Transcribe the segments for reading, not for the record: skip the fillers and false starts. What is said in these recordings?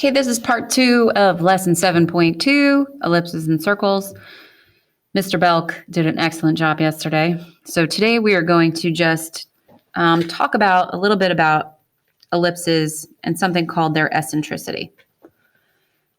Okay, this is part 2 of lesson 7.2, ellipses and circles. Mr. Belk did an excellent job yesterday. So today we are going to just talk about a little bit about ellipses and something called their eccentricity.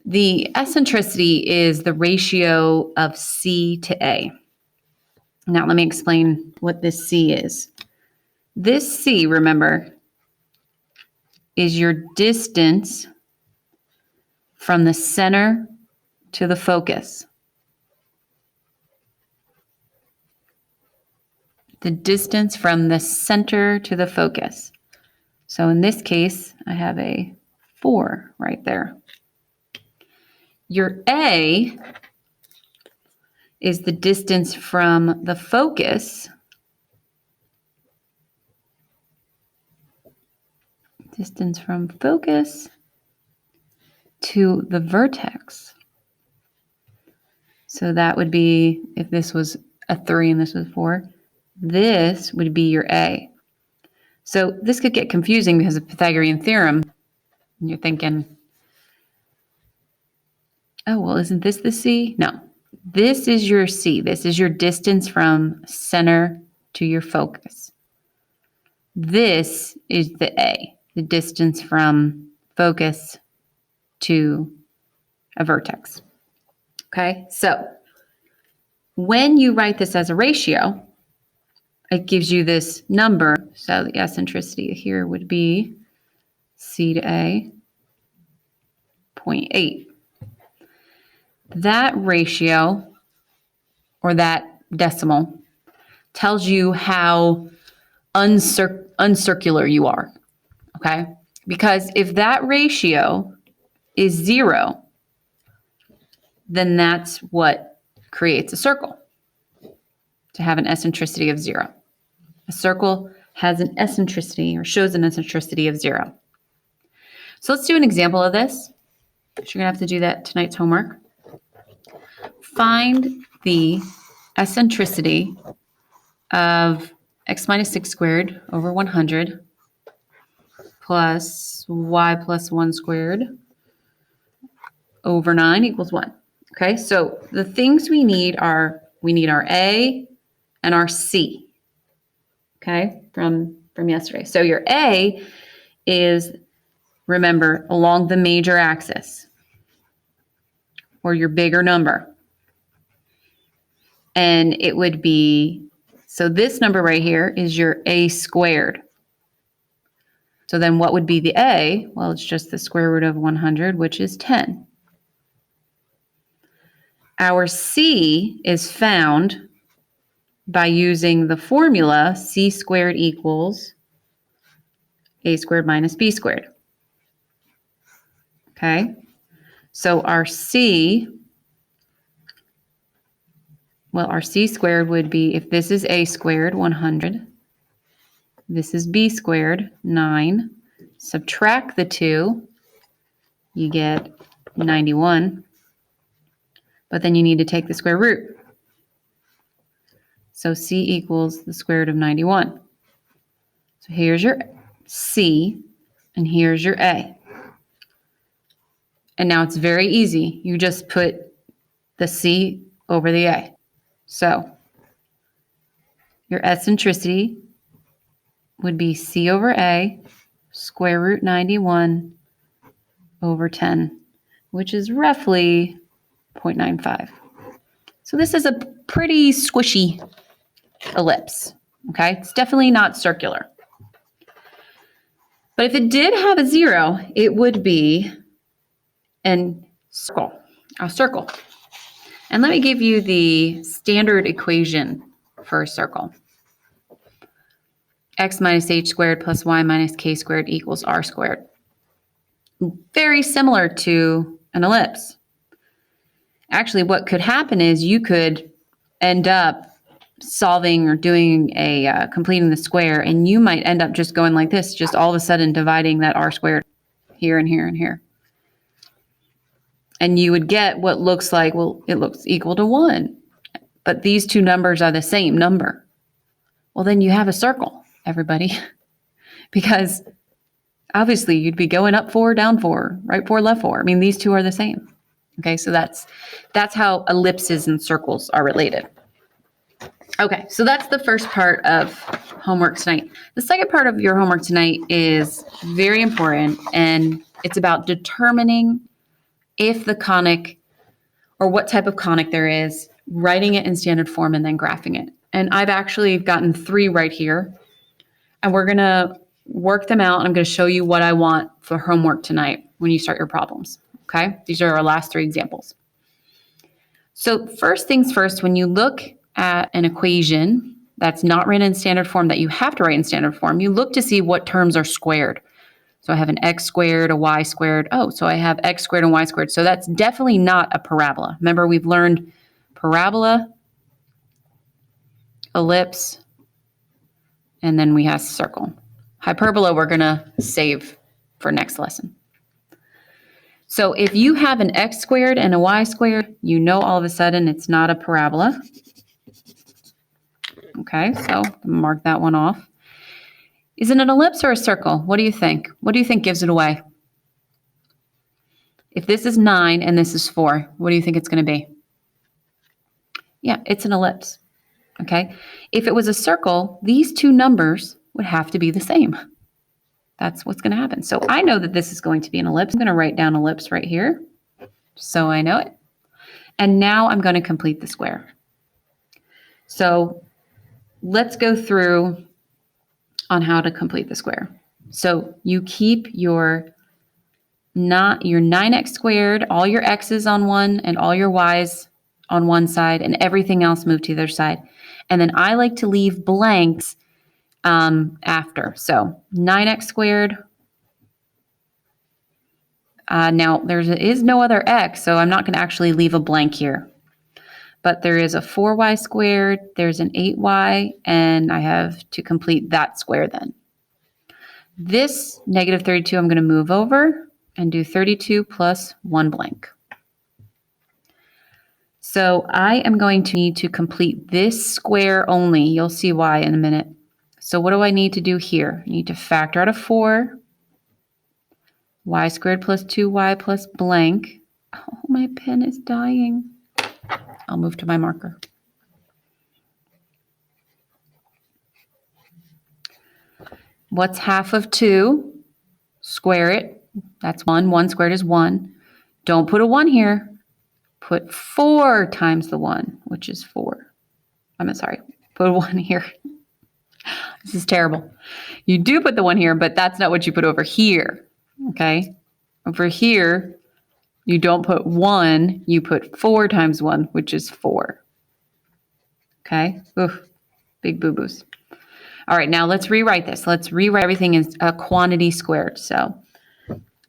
The eccentricity is the ratio of C to A. Now let me explain what this C is. This C, remember, is your distance from the center to the focus. The distance from the center to the focus. So in this case, I have a 4 right there. Your A is the distance from the focus to the vertex. So that would be, if this was a 3 and this was 4, this would be your A. So this could get confusing because of Pythagorean theorem. And you're thinking, oh, well, isn't this the C? No, this is your C. This is your distance from center to your focus. This is the A, the distance from focus to a vertex. Okay, so when you write this as a ratio, it gives you this number. So the eccentricity here would be C to A, 0.8. That ratio, or that decimal, tells you how uncircular you are, okay? Because if that ratio is 0, then that's what creates a circle, to have an eccentricity of 0. A circle has an eccentricity, or shows an eccentricity of 0. So let's do an example of this. You're going to have to do that tonight's homework. Find the eccentricity of x minus 6 squared over 100 plus y plus 1 squared over 9 equals 1. Okay, so the things we need are, our A and our C, okay, from yesterday. So your A is, remember, along the major axis, or your bigger number. And it would be, so this number right here is your A squared. So then what would be the A? Well, it's just the square root of 100, which is 10. Our C is found by using the formula C squared equals A squared minus B squared. Okay, so our C squared would be, if this is A squared, 100, this is B squared, 9, subtract the 2, you get 91, but then you need to take the square root. So C equals the square root of 91. So here's your C, and here's your A. And now it's very easy. You just put the C over the A. So your eccentricity would be C over A, square root 91 over 10, which is roughly 0.95. So this is a pretty squishy ellipse, okay? It's definitely not circular. But if it did have a 0, it would be a circle. And let me give you the standard equation for a circle. X minus h squared plus y minus k squared equals r squared. Very similar to an ellipse. Actually, what could happen is you could end up solving or doing completing the square, and you might end up just going like this, just all of a sudden dividing that r squared here and here and here. And you would get what looks like, well, it looks equal to 1. But these two numbers are the same number. Well, then you have a circle, everybody. Because Obviously, you'd be going up 4, down 4, right 4, left 4. I mean, these two are the same. Okay, so that's how ellipses and circles are related. Okay, so that's the first part of homework tonight. The second part of your homework tonight is very important, and it's about determining if the conic or what type of conic there is, writing it in standard form, and then graphing it. And I've actually gotten 3 right here, and we're going to work them out. And I'm going to show you what I want for homework tonight when you start your problems. Okay, these are our last 3 examples. So first things first, when you look at an equation that's not written in standard form that you have to write in standard form, you look to see what terms are squared. So I have an x squared, a y squared. Oh, so I have x squared and y squared. So that's definitely not a parabola. Remember, we've learned parabola, ellipse, and then we have circle. Hyperbola, we're going to save for next lesson. So if you have an x squared and a y squared, you know all of a sudden it's not a parabola. Okay, so mark that one off. Is it an ellipse or a circle? What do you think? What do you think gives it away? If this is 9 and this is 4, what do you think it's going to be? Yeah, it's an ellipse. Okay, if it was a circle, these 2 numbers would have to be the same. That's what's going to happen. So I know that this is going to be an ellipse. I'm going to write down ellipse right here so I know it. And now I'm going to complete the square. So let's go through on how to complete the square. So you keep your 9x squared, all your x's on one and all your y's on one side, and everything else moved to the other side. And then I like to leave blanks after. So 9x squared. Now there is no other x, so I'm not going to actually leave a blank here. But there is a 4y squared, there's an 8y, and I have to complete that square then. This negative 32 I'm going to move over and do 32 plus 1 blank. So I am going to need to complete this square only. You'll see why in a minute. So what do I need to do here? I need to factor out a 4, y squared plus 2y plus blank. Oh, my pen is dying. I'll move to my marker. What's half of 2? Square it. That's 1. 1 squared is 1. Don't put a 1 here. Put 4 times the 1, which is 4. I'm sorry. Put a 1 here. This is terrible. You do put the 1 here, but that's not what you put over here. Okay? Over here, you don't put 1. You put 4 times 1, which is 4. Okay? Oof. Big boo-boos. All right, now let's rewrite this. Let's rewrite everything as a quantity squared. So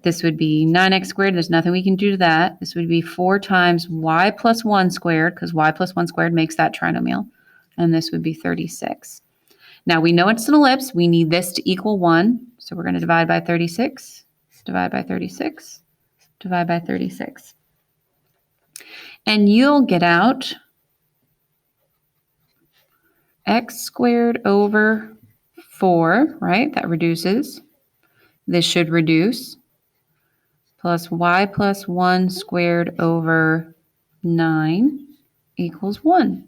this would be 9x squared. There's nothing we can do to that. This would be 4 times y plus 1 squared, because y plus 1 squared makes that trinomial. And this would be 36. Now we know it's an ellipse. We need this to equal 1. So we're going to divide by 36, divide by 36, divide by 36. And you'll get out x squared over 4, right? That reduces. This should reduce. Plus y plus 1 squared over 9 equals 1.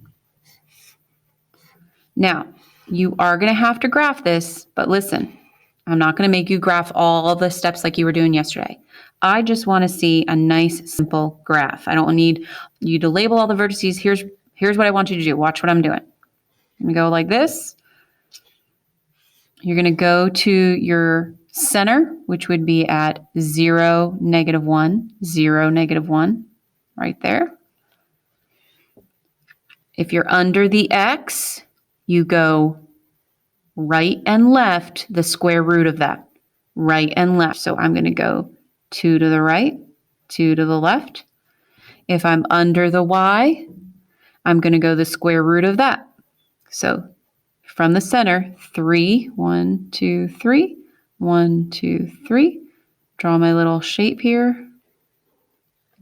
Now, you are going to have to graph this, but listen, I'm not going to make you graph all the steps like you were doing yesterday. I just want to see a nice, simple graph. I don't need you to label all the vertices. Here's what I want you to do. Watch what I'm doing. I'm going to go like this. You're going to go to your center, which would be at 0, -1, 0, -1, right there. If you're under the x, you go right and left, the square root of that, right and left. So I'm going to go 2 to the right, 2 to the left. If I'm under the y, I'm going to go the square root of that. So from the center, 3, 1, 2, 3, 1, 2, 3. Draw my little shape here.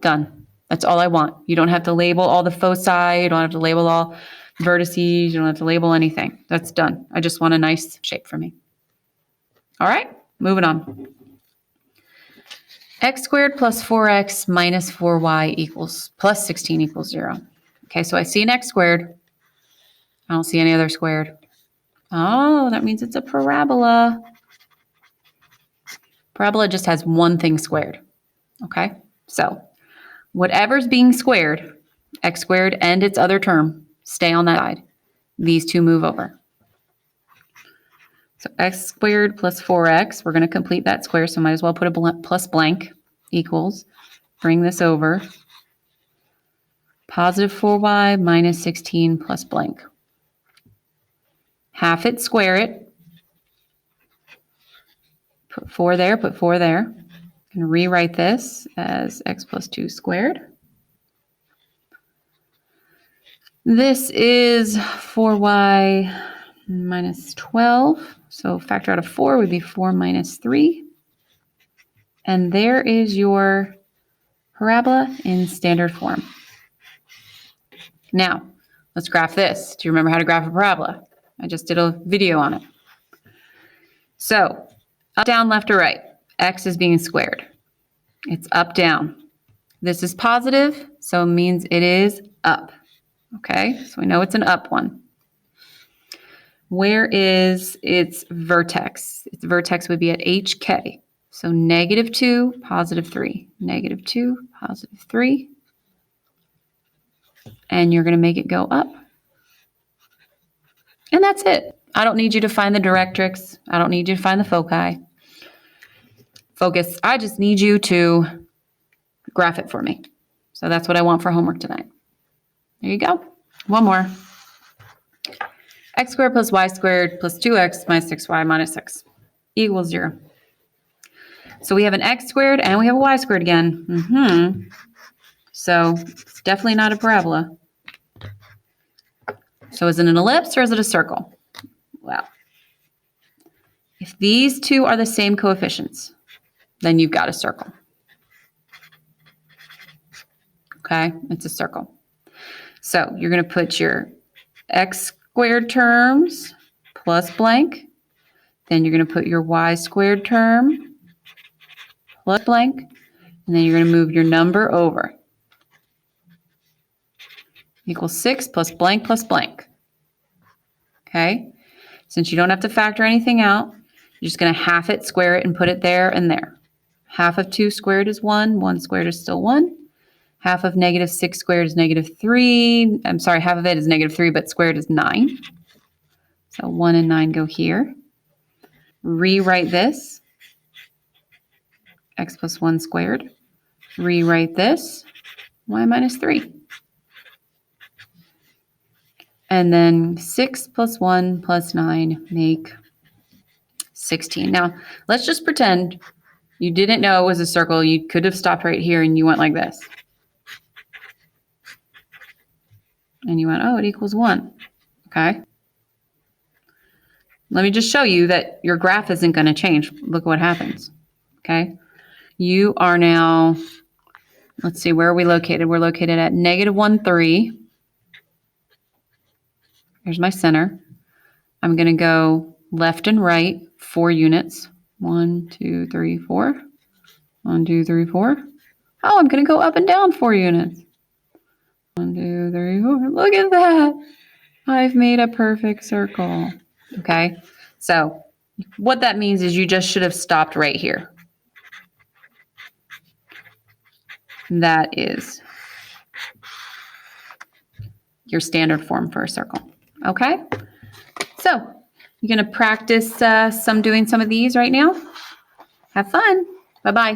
Done. That's all I want. You don't have to label all the foci. You don't have to label all vertices. You don't have to label anything. That's done. I just want a nice shape for me. All right, moving on. X squared plus 4x minus 4y equals plus 16 equals 0. Okay, so I see an x squared. I don't see any other squared. Oh, that means it's a parabola. Parabola just has one thing squared. Okay, so whatever's being squared, x squared and its other term, stay on that side. These two move over. So x squared plus 4x, we're going to complete that square, so might as well put a plus blank equals. Bring this over. Positive 4y minus 16 plus blank. Half it, square it. Put 4 there, put 4 there. I'm going to rewrite this as x plus 2 squared. This is 4y minus 12. So factor out of 4 would be 4 minus 3. And there is your parabola in standard form. Now, let's graph this. Do you remember how to graph a parabola? I just did a video on it. So, up, down, left, or right. X is being squared. It's up, down. This is positive, so it means it is up. Okay, so we know it's an up one. Where is its vertex? Its vertex would be at HK. So -2, +3. -2, +3. And you're going to make it go up. And that's it. I don't need you to find the directrix. I don't need you to find the foci. Focus. I just need you to graph it for me. So that's what I want for homework tonight. There you go. One more. X squared plus y squared plus 2x minus 6y minus 6 equals 0. So we have an x squared and we have a y squared again. So it's definitely not a parabola. So is it an ellipse or is it a circle? Well, if these two are the same coefficients, then you've got a circle. Okay, it's a circle. So you're going to put your x squared terms plus blank. Then you're going to put your y squared term plus blank. And then you're going to move your number over. Equals 6 plus blank plus blank. Okay, since you don't have to factor anything out, you're just going to half it, square it, and put it there and there. Half of 2 squared is 1. 1 squared is still 1. Half of -6 squared is -3. I'm sorry, half of it is -3, but squared is 9. So 1 and 9 go here. Rewrite this. X plus 1 squared. Rewrite this. Y minus 3. And then 6 plus 1 plus 9 make 16. Now, let's just pretend you didn't know it was a circle. You could have stopped right here and you went like this. And you went, oh, it equals 1. Okay. Let me just show you that your graph isn't going to change. Look what happens. Okay. You are now, let's see, where are we located? We're located at -1, 3. Here's my center. I'm going to go left and right 4 units. 1, 2, 3, 4. 1, 2, 3, 4. Oh, I'm going to go up and down 4 units. 1, 2, 3, 4. Look at that. I've made a perfect circle. Okay. So what that means is you just should have stopped right here. That is your standard form for a circle. Okay. So you're going to practice doing some of these right now. Have fun. Bye-bye.